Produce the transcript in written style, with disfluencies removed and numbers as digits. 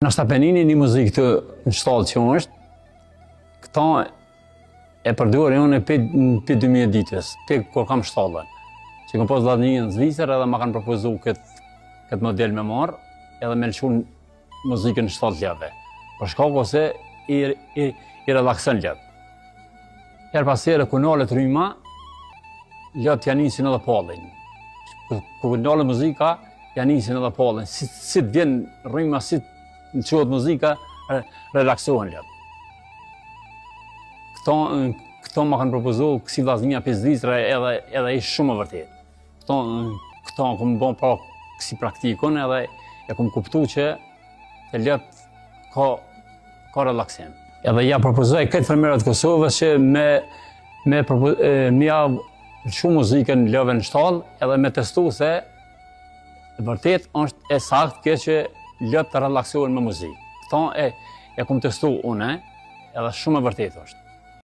Nashta penini një muzikë të në shtallë që është, këta e përdojrë e unë për 2000 ditës, për kur kam shtallën. Që kom pas dhatë një në Zvicër edhe ma kanë propozu këtë model me marë, edhe me lëshu muzikën në shtallë ljeve. Për shkak ose i relakson ljeve. Herë pas herë kunalet rryma, ljeve t'ja nisin edhe pallin. Kunale muzika, ja nisin edhe pallin. Si të vjen rryma, si në qohet muzika, relaksohen ljeve. Këto ma kanë propozu kësi vllaznia për Zvicra edhe ishë shumë e vërtet. Këto kom bon pra kësi praktikon edhe e kom kuptu që të ljep ka relaksim. Edhe ja propozoj këtë fermerët Kosovës që me ja lëshu muzikën ljeve në shtallë edhe me testu se vërtet është e saktë kjo që ljep të relaksohen me muzikë. Këto e kom testu une edhe shumë e vërtet është.